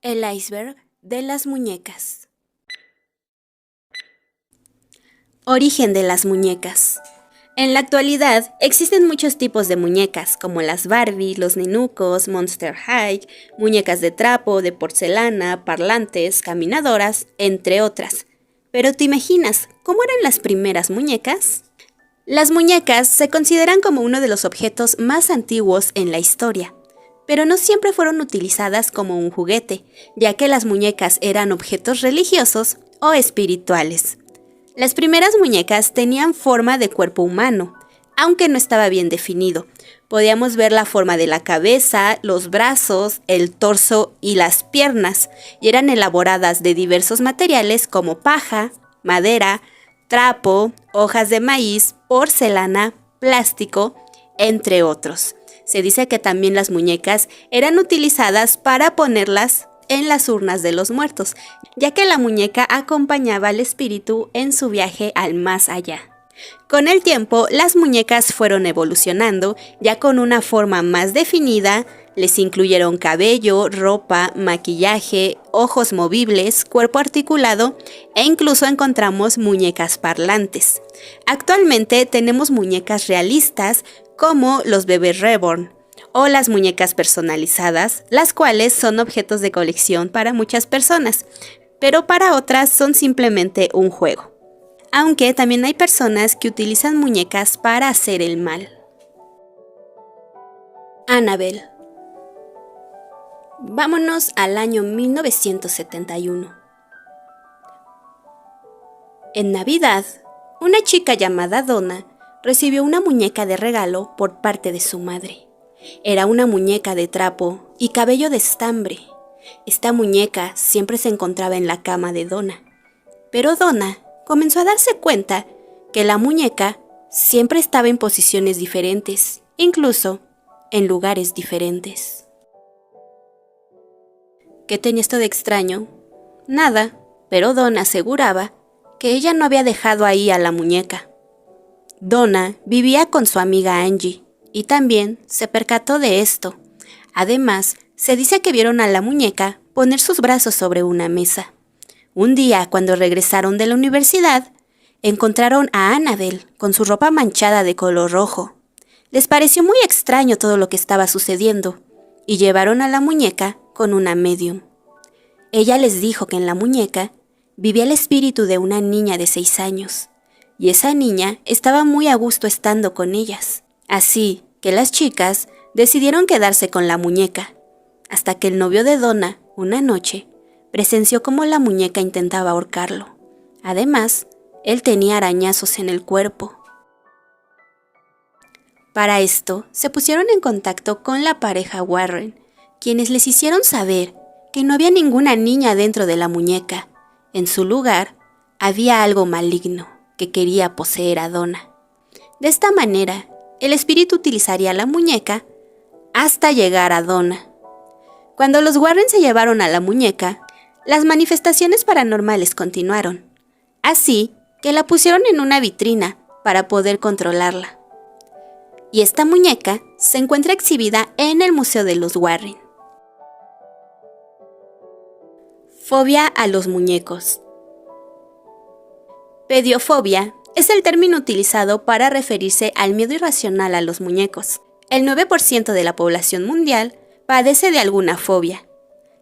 El iceberg de las muñecas. Origen de las muñecas. En la actualidad existen muchos tipos de muñecas, como las Barbie, los nenucos, Monster High, muñecas de trapo, de porcelana, parlantes, caminadoras, entre otras. Pero ¿te imaginas cómo eran las primeras muñecas? Las muñecas se consideran como uno de los objetos más antiguos en la historia, pero no siempre fueron utilizadas como un juguete, ya que las muñecas eran objetos religiosos o espirituales. Las primeras muñecas tenían forma de cuerpo humano, aunque no estaba bien definido. Podíamos ver la forma de la cabeza, los brazos, el torso y las piernas, y eran elaboradas de diversos materiales como paja, madera, trapo, hojas de maíz, porcelana, plástico, entre otros. Se dice que también las muñecas eran utilizadas para ponerlas en las urnas de los muertos, ya que la muñeca acompañaba al espíritu en su viaje al más allá. Con el tiempo, las muñecas fueron evolucionando, ya con una forma más definida. Les incluyeron cabello, ropa, maquillaje, ojos movibles, cuerpo articulado e incluso encontramos muñecas parlantes. Actualmente tenemos muñecas realistas como los bebés reborn o las muñecas personalizadas, las cuales son objetos de colección para muchas personas, pero para otras son simplemente un juego. Aunque también hay personas que utilizan muñecas para hacer el mal. Annabelle. Vámonos al año 1971. En Navidad, una chica llamada Donna recibió una muñeca de regalo por parte de su madre. Era una muñeca de trapo y cabello de estambre. Esta muñeca siempre se encontraba en la cama de Donna, pero Donna comenzó a darse cuenta que la muñeca siempre estaba en posiciones diferentes, incluso en lugares diferentes. ¿Qué tenía esto de extraño? Nada, pero Donna aseguraba que ella no había dejado ahí a la muñeca. Donna vivía con su amiga Angie y también se percató de esto. Además, se dice que vieron a la muñeca poner sus brazos sobre una mesa. Un día, cuando regresaron de la universidad, encontraron a Annabelle con su ropa manchada de color rojo. Les pareció muy extraño todo lo que estaba sucediendo y llevaron a la muñeca con una medium. Ella les dijo que en la muñeca vivía el espíritu de una niña de 6 años, y esa niña estaba muy a gusto estando con ellas. Así que las chicas decidieron quedarse con la muñeca, hasta que el novio de Donna, una noche, presenció cómo la muñeca intentaba ahorcarlo. Además, él tenía arañazos en el cuerpo. Para esto, se pusieron en contacto con la pareja Warren, quienes les hicieron saber que no había ninguna niña dentro de la muñeca. En su lugar, había algo maligno que quería poseer a Donna. De esta manera, el espíritu utilizaría la muñeca hasta llegar a Donna. Cuando los Warren se llevaron a la muñeca, las manifestaciones paranormales continuaron, así que la pusieron en una vitrina para poder controlarla. Y esta muñeca se encuentra exhibida en el Museo de los Warren. Fobia a los muñecos. Pediofobia es el término utilizado para referirse al miedo irracional a los muñecos. El 9% de la población mundial padece de alguna fobia.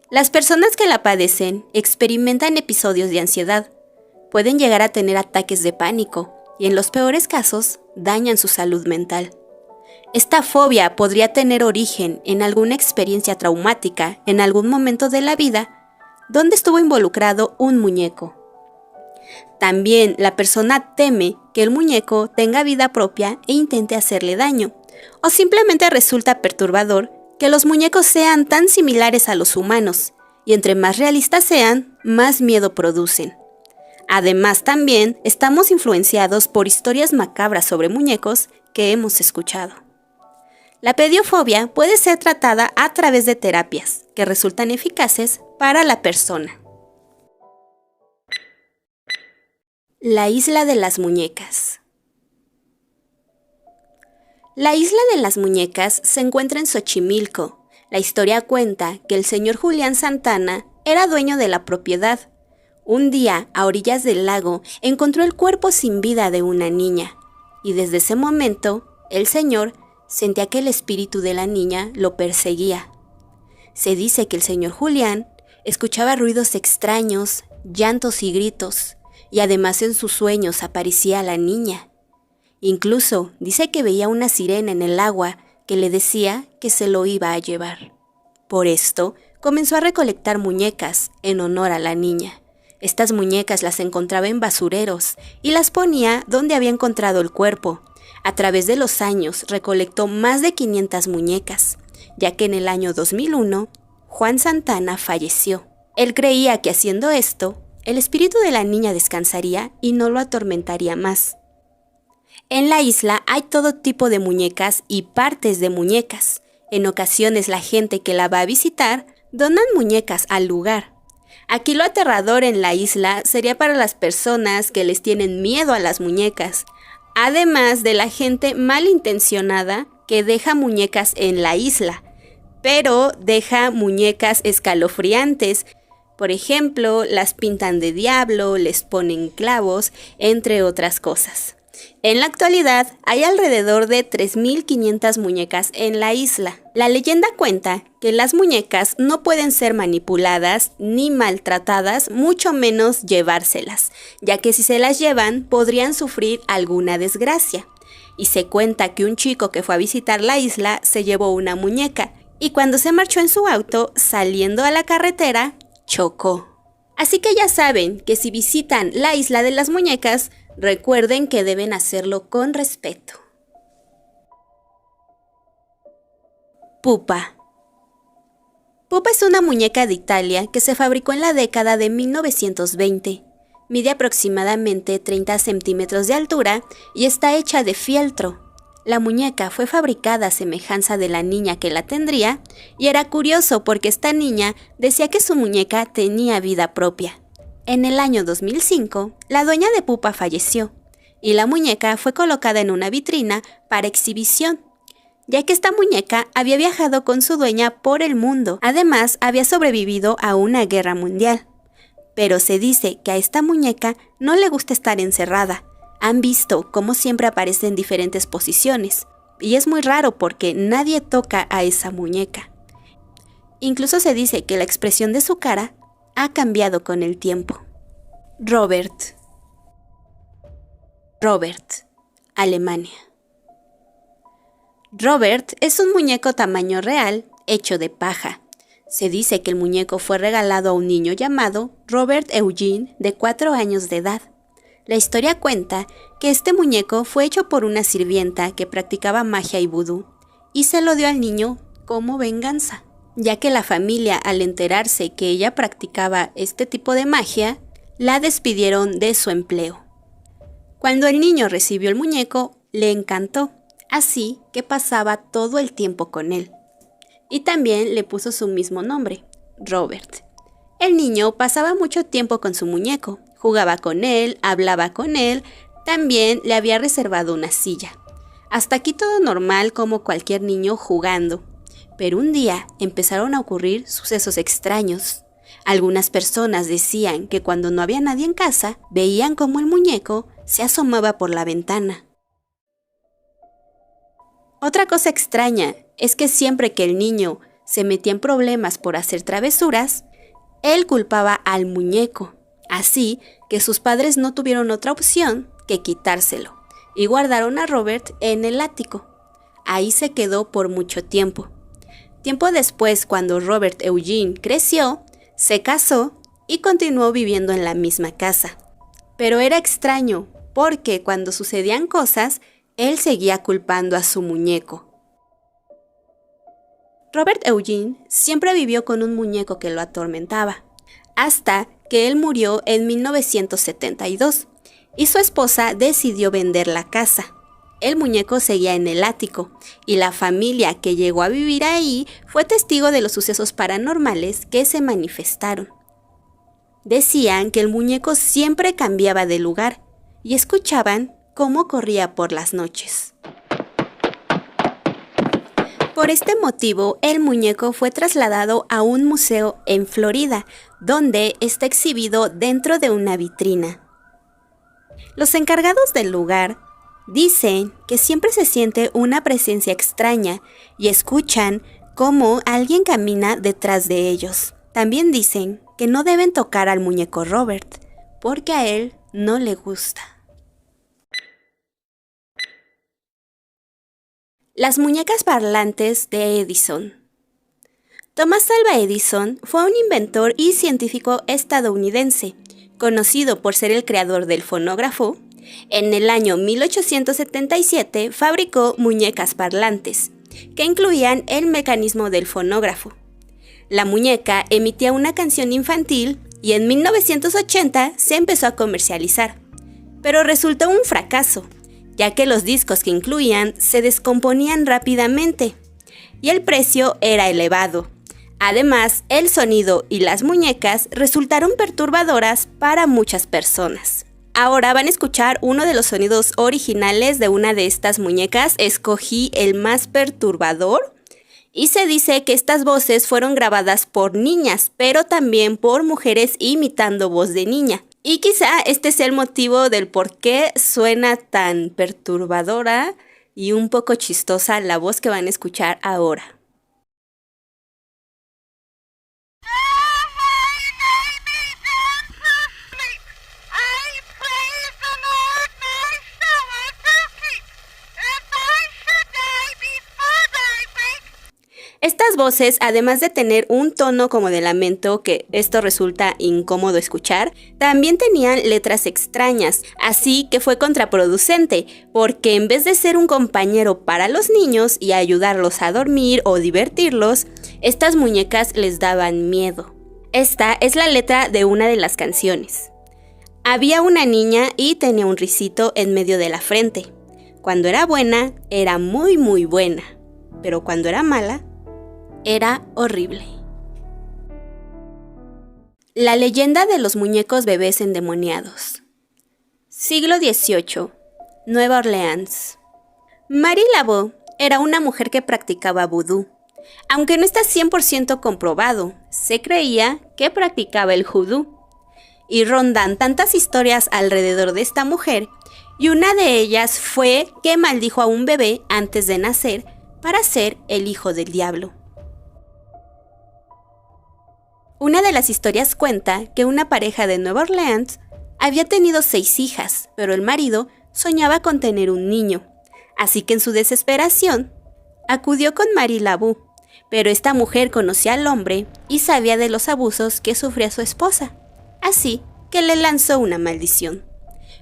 Las personas que la padecen experimentan episodios de ansiedad, pueden llegar a tener ataques de pánico y en los peores casos dañan su salud mental. Esta fobia podría tener origen en alguna experiencia traumática en algún momento de la vida donde estuvo involucrado un muñeco. También la persona teme que el muñeco tenga vida propia e intente hacerle daño, o simplemente resulta perturbador que los muñecos sean tan similares a los humanos, y entre más realistas sean, más miedo producen. Además, también estamos influenciados por historias macabras sobre muñecos que hemos escuchado. La pediofobia puede ser tratada a través de terapias que resultan eficaces para la persona. La isla de las muñecas. La isla de las muñecas se encuentra en Xochimilco. La historia cuenta que el señor Julián Santana era dueño de la propiedad. Un día, a orillas del lago, encontró el cuerpo sin vida de una niña, y desde ese momento, el señor sentía que el espíritu de la niña lo perseguía. Se dice que el señor Julián escuchaba ruidos extraños, llantos y gritos, y además en sus sueños aparecía la niña. Incluso dice que veía una sirena en el agua que le decía que se lo iba a llevar. Por esto, comenzó a recolectar muñecas en honor a la niña. Estas muñecas las encontraba en basureros y las ponía donde había encontrado el cuerpo. A través de los años recolectó más de 500 muñecas, ya que en el año 2001, Juan Santana falleció. Él creía que haciendo esto, el espíritu de la niña descansaría y no lo atormentaría más. En la isla hay todo tipo de muñecas y partes de muñecas. En ocasiones la gente que la va a visitar donan muñecas al lugar. Aquí lo aterrador en la isla sería para las personas que les tienen miedo a las muñecas, además de la gente malintencionada que deja muñecas en la isla, pero deja muñecas escalofriantes. Por ejemplo, las pintan de diablo, les ponen clavos, entre otras cosas. En la actualidad, hay alrededor de 3.500 muñecas en la isla. La leyenda cuenta que las muñecas no pueden ser manipuladas ni maltratadas, mucho menos llevárselas, ya que si se las llevan, podrían sufrir alguna desgracia. Y se cuenta que un chico que fue a visitar la isla se llevó una muñeca, y cuando se marchó en su auto, saliendo a la carretera, chocó. Así que ya saben que si visitan la isla de las muñecas, recuerden que deben hacerlo con respeto. Pupa. Pupa es una muñeca de Italia que se fabricó en la década de 1920. Mide aproximadamente 30 centímetros de altura y está hecha de fieltro. La muñeca fue fabricada a semejanza de la niña que la tendría, y era curioso porque esta niña decía que su muñeca tenía vida propia. En el año 2005, la dueña de Pupa falleció, y la muñeca fue colocada en una vitrina para exhibición, ya que esta muñeca había viajado con su dueña por el mundo. Además, había sobrevivido a una guerra mundial. Pero se dice que a esta muñeca no le gusta estar encerrada. Han visto cómo siempre aparece en diferentes posiciones, y es muy raro porque nadie toca a esa muñeca. Incluso se dice que la expresión de su cara ha cambiado con el tiempo. Robert, Alemania. Robert es un muñeco tamaño real hecho de paja. Se dice que el muñeco fue regalado a un niño llamado Robert Eugene, de 4 años de edad. La historia cuenta que este muñeco fue hecho por una sirvienta que practicaba magia y vudú, y se lo dio al niño como venganza, ya que la familia, al enterarse que ella practicaba este tipo de magia, la despidieron de su empleo. Cuando el niño recibió el muñeco, le encantó, así que pasaba todo el tiempo con él. Y también le puso su mismo nombre, Robert. El niño pasaba mucho tiempo con su muñeco, jugaba con él, hablaba con él, también le había reservado una silla. Hasta aquí todo normal como cualquier niño jugando. Pero un día empezaron a ocurrir sucesos extraños. Algunas personas decían que cuando no había nadie en casa, veían cómo el muñeco se asomaba por la ventana. Otra cosa extraña es que siempre que el niño se metía en problemas por hacer travesuras, él culpaba al muñeco. Así que sus padres no tuvieron otra opción que quitárselo y guardaron a Robert en el ático. Ahí se quedó por mucho tiempo. Tiempo después, cuando Robert Eugene creció, se casó y continuó viviendo en la misma casa. Pero era extraño, porque cuando sucedían cosas, él seguía culpando a su muñeco. Robert Eugene siempre vivió con un muñeco que lo atormentaba, hasta que él murió en 1972 y su esposa decidió vender la casa. El muñeco seguía en el ático y la familia que llegó a vivir ahí fue testigo de los sucesos paranormales que se manifestaron. Decían que el muñeco siempre cambiaba de lugar y escuchaban cómo corría por las noches. Por este motivo, el muñeco fue trasladado a un museo en Florida, donde está exhibido dentro de una vitrina. Los encargados del lugar dicen que siempre se siente una presencia extraña y escuchan cómo alguien camina detrás de ellos. También dicen que no deben tocar al muñeco Robert, porque a él no le gusta. Las muñecas parlantes de Edison. Thomas Alva Edison fue un inventor y científico estadounidense, conocido por ser el creador del fonógrafo. En el año 1877 fabricó muñecas parlantes, que incluían el mecanismo del fonógrafo. La muñeca emitía una canción infantil y en 1980 se empezó a comercializar, pero resultó un fracaso, ya que los discos que incluían se descomponían rápidamente y el precio era elevado. Además, el sonido y las muñecas resultaron perturbadoras para muchas personas. Ahora van a escuchar uno de los sonidos originales de una de estas muñecas. Escogí el más perturbador y se dice que estas voces fueron grabadas por niñas, pero también por mujeres imitando voz de niña. Y quizá este sea el motivo del por qué suena tan perturbadora y un poco chistosa la voz que van a escuchar ahora. Estas voces, además de tener un tono como de lamento, que esto resulta incómodo escuchar, también tenían letras extrañas, así que fue contraproducente, porque en vez de ser un compañero para los niños y ayudarlos a dormir o divertirlos, estas muñecas les daban miedo. Esta es la letra de una de las canciones. Había una niña y tenía un risito en medio de la frente. Cuando era buena, era muy muy buena, pero cuando era mala, era horrible. La leyenda de los muñecos bebés endemoniados. Siglo XVIII, Nueva Orleans. Marie Laveau era una mujer que practicaba vudú. Aunque no está 100% comprobado, se creía que practicaba el judú. Y rondan tantas historias alrededor de esta mujer, y una de ellas fue que maldijo a un bebé antes de nacer para ser el hijo del diablo. Una de las historias cuenta que una pareja de Nueva Orleans había tenido 6 hijas, pero el marido soñaba con tener un niño. Así que en su desesperación, acudió con Marie Laveau, pero esta mujer conocía al hombre y sabía de los abusos que sufría su esposa. Así que le lanzó una maldición.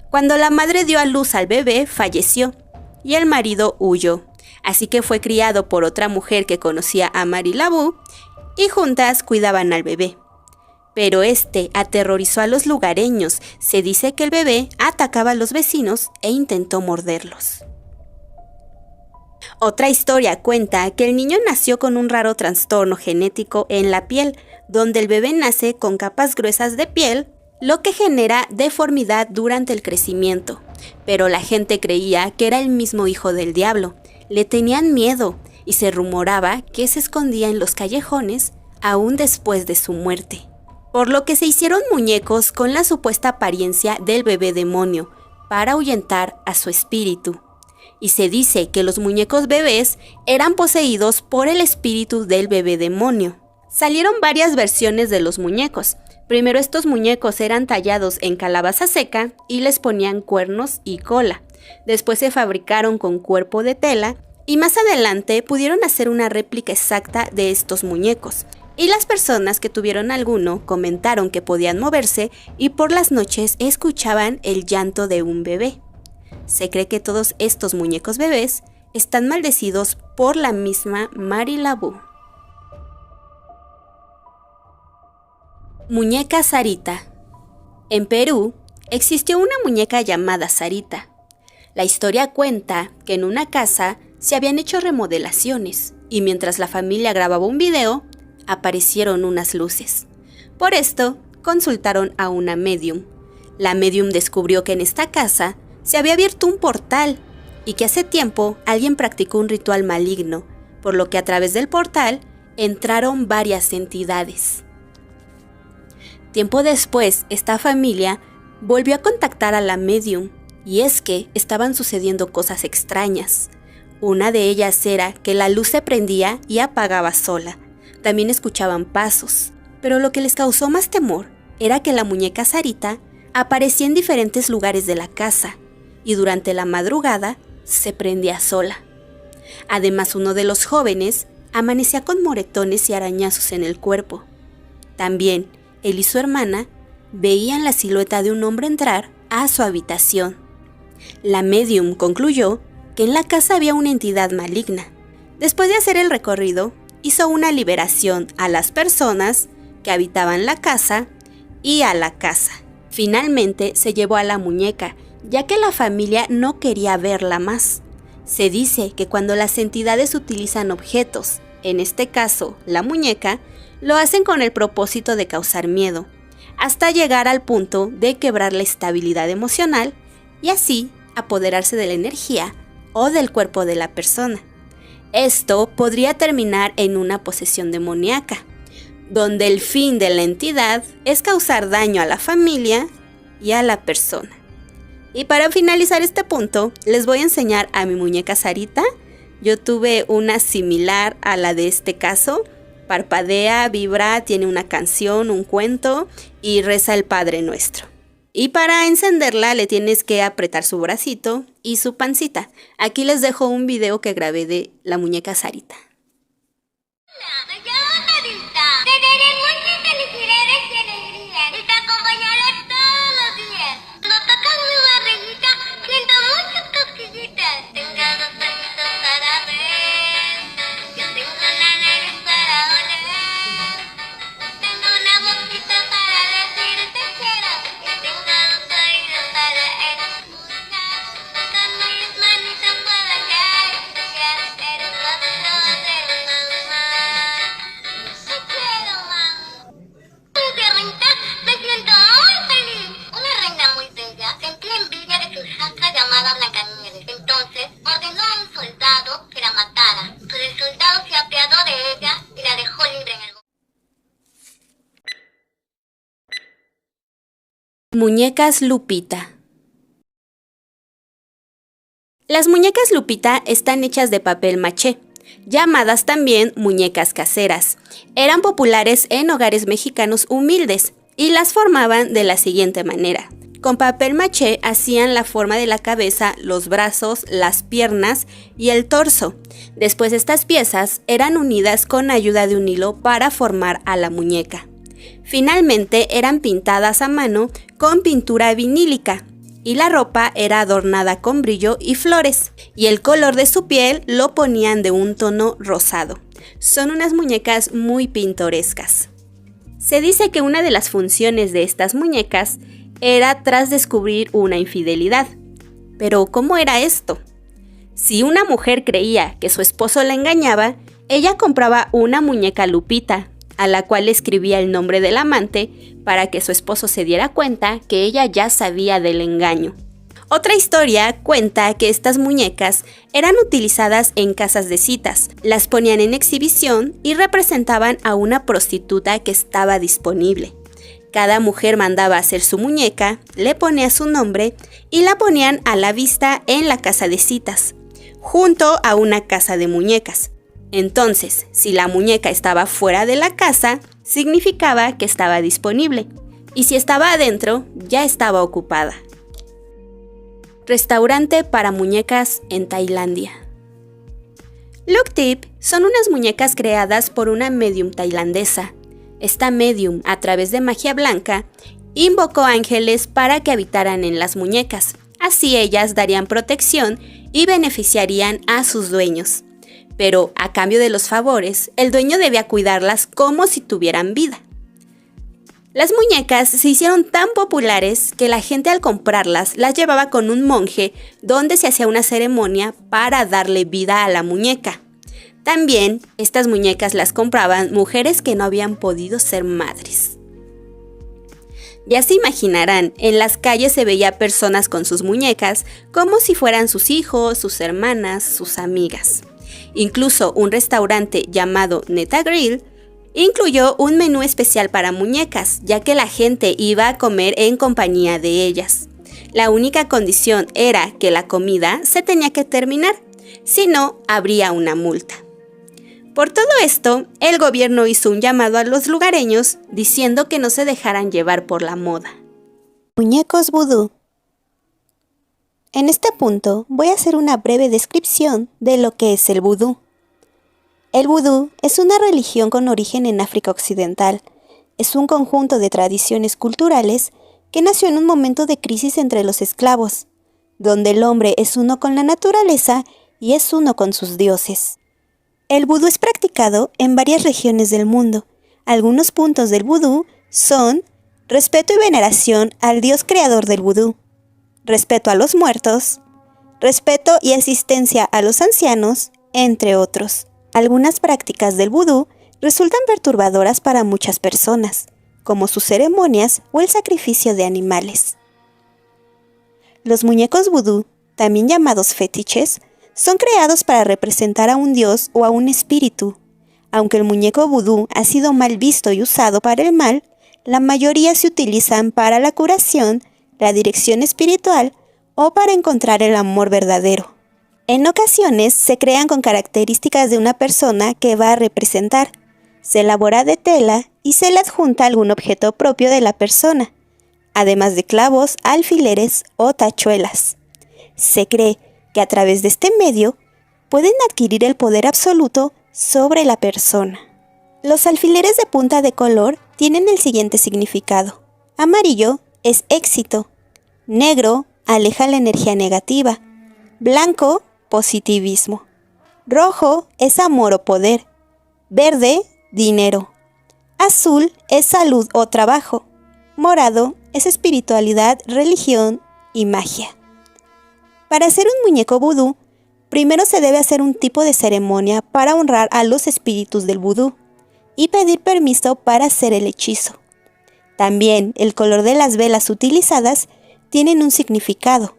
Cuando la madre dio a luz al bebé, falleció y el marido huyó. Así que fue criado por otra mujer que conocía a Marie Laveau y juntas cuidaban al bebé. Pero este aterrorizó a los lugareños. Se dice que el bebé atacaba a los vecinos e intentó morderlos. Otra historia cuenta que el niño nació con un raro trastorno genético en la piel, donde el bebé nace con capas gruesas de piel, lo que genera deformidad durante el crecimiento. Pero la gente creía que era el mismo hijo del diablo. Le tenían miedo y se rumoraba que se escondía en los callejones aún después de su muerte. Por lo que se hicieron muñecos con la supuesta apariencia del bebé demonio para ahuyentar a su espíritu. Y se dice que los muñecos bebés eran poseídos por el espíritu del bebé demonio. Salieron varias versiones de los muñecos. Primero estos muñecos eran tallados en calabaza seca y les ponían cuernos y cola. Después se fabricaron con cuerpo de tela y más adelante pudieron hacer una réplica exacta de estos muñecos. Y las personas que tuvieron alguno comentaron que podían moverse y por las noches escuchaban el llanto de un bebé. Se cree que todos estos muñecos bebés están maldecidos por la misma Marie Laveau. Muñeca Sarita. En Perú existió una muñeca llamada Sarita. La historia cuenta que en una casa se habían hecho remodelaciones y mientras la familia grababa un video, aparecieron unas luces. Por esto, consultaron a una medium. La medium descubrió que en esta casa se había abierto un portal y que hace tiempo alguien practicó un ritual maligno por lo que a través del portal entraron varias entidades. Tiempo después, esta familia volvió a contactar a la medium, y es que estaban sucediendo cosas extrañas. Una de ellas era que la luz se prendía y apagaba sola. También escuchaban pasos, pero lo que les causó más temor era que la muñeca Sarita aparecía en diferentes lugares de la casa y durante la madrugada se prendía sola. Además, uno de los jóvenes amanecía con moretones y arañazos en el cuerpo. También, él y su hermana veían la silueta de un hombre entrar a su habitación. La medium concluyó que en la casa había una entidad maligna. Después de hacer el recorrido, hizo una liberación a las personas que habitaban la casa y a la casa. Finalmente se llevó a la muñeca, ya que la familia no quería verla más. Se dice que cuando las entidades utilizan objetos, en este caso la muñeca, lo hacen con el propósito de causar miedo, hasta llegar al punto de quebrar la estabilidad emocional y así apoderarse de la energía o del cuerpo de la persona. Esto podría terminar en una posesión demoníaca, donde el fin de la entidad es causar daño a la familia y a la persona. Y para finalizar este punto, les voy a enseñar a mi muñeca Sarita. Yo tuve una similar a la de este caso. Parpadea, vibra, tiene una canción, un cuento y reza el Padre Nuestro. Y para encenderla le tienes que apretar su bracito y su pancita. Aquí les dejo un video que grabé de la muñeca Sarita. Hola, me llamo Sarita. Te daré muchas felicidades y alegrías y te acompañaré todos los días. Cuando tocas mi barriguita, siento muchas cosquillitas. Tengo dos ojitos para ver, yo tengo una nariz para oler, tengo una boquita para decir te quiero y tengo dos oídos para escuchar. Con mis manitas puedo acariciar, eres lo mejor de mamá. Te quiero, mamá. Perrita, me siento muy feliz. Una reina muy bella sentía envidia de su hijastra llamada Blancanieves. Entonces ordenó a un soldado que la matara, pero el soldado se apiadó de ella y la dejó libre en el bosque. Muñecas Lupita. Las muñecas Lupita están hechas de papel maché, llamadas también muñecas caseras. Eran populares en hogares mexicanos humildes y las formaban de la siguiente manera. Con papel maché hacían la forma de la cabeza, los brazos, las piernas y el torso. Después estas piezas eran unidas con ayuda de un hilo para formar a la muñeca. Finalmente eran pintadas a mano con pintura vinílica y la ropa era adornada con brillo y flores, y el color de su piel lo ponían de un tono rosado. Son unas muñecas muy pintorescas. Se dice que una de las funciones de estas muñecas era tras descubrir una infidelidad. Pero ¿cómo era esto? Si una mujer creía que su esposo la engañaba, ella compraba una muñeca Lupita, a la cual escribía el nombre del amante para que su esposo se diera cuenta que ella ya sabía del engaño. Otra historia cuenta que estas muñecas eran utilizadas en casas de citas, las ponían en exhibición y representaban a una prostituta que estaba disponible. Cada mujer mandaba hacer su muñeca, le ponía su nombre y la ponían a la vista en la casa de citas, junto a una casa de muñecas. Entonces, si la muñeca estaba fuera de la casa, significaba que estaba disponible, y si estaba adentro, ya estaba ocupada. Restaurante para muñecas en Tailandia. Look Tip son unas muñecas creadas por una medium tailandesa. Esta medium, a través de magia blanca, invocó ángeles para que habitaran en las muñecas. Así ellas darían protección y beneficiarían a sus dueños. Pero a cambio de los favores, el dueño debía cuidarlas como si tuvieran vida. Las muñecas se hicieron tan populares que la gente al comprarlas las llevaba con un monje donde se hacía una ceremonia para darle vida a la muñeca. También estas muñecas las compraban mujeres que no habían podido ser madres. Ya se imaginarán, en las calles se veía personas con sus muñecas como si fueran sus hijos, sus hermanas, sus amigas. Incluso un restaurante llamado Neta Grill incluyó un menú especial para muñecas, ya que la gente iba a comer en compañía de ellas. La única condición era que la comida se tenía que terminar, si no, habría una multa. Por todo esto, el gobierno hizo un llamado a los lugareños diciendo que no se dejaran llevar por la moda. Muñecos vudú. En este punto voy a hacer una breve descripción de lo que es el vudú. El vudú es una religión con origen en África Occidental. Es un conjunto de tradiciones culturales que nació en un momento de crisis entre los esclavos, donde el hombre es uno con la naturaleza y es uno con sus dioses. El vudú es practicado en varias regiones del mundo. Algunos puntos del vudú son respeto y veneración al dios creador del vudú, respeto a los muertos, respeto y asistencia a los ancianos, entre otros. Algunas prácticas del vudú resultan perturbadoras para muchas personas, como sus ceremonias o el sacrificio de animales. Los muñecos vudú, también llamados fetiches, son creados para representar a un dios o a un espíritu. Aunque el muñeco vudú ha sido mal visto y usado para el mal, la mayoría se utilizan para la curación, la dirección espiritual o para encontrar el amor verdadero. En ocasiones se crean con características de una persona que va a representar. Se elabora de tela y se le adjunta algún objeto propio de la persona, además de clavos, alfileres o tachuelas. Se cree que a través de este medio pueden adquirir el poder absoluto sobre la persona. Los alfileres de punta de color tienen el siguiente significado. Amarillo es éxito, negro aleja la energía negativa, blanco positivismo, rojo es amor o poder, verde dinero, azul es salud o trabajo, morado es espiritualidad, religión y magia. Para hacer un muñeco vudú, primero se debe hacer un tipo de ceremonia para honrar a los espíritus del vudú y pedir permiso para hacer el hechizo. También el color de las velas utilizadas tienen un significado.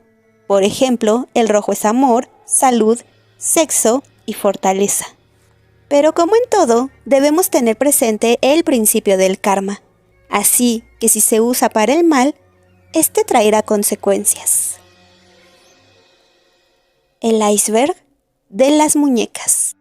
Por ejemplo, el rojo es amor, salud, sexo y fortaleza. Pero como en todo, debemos tener presente el principio del karma. Así que si se usa para el mal, este traerá consecuencias. El iceberg de las muñecas.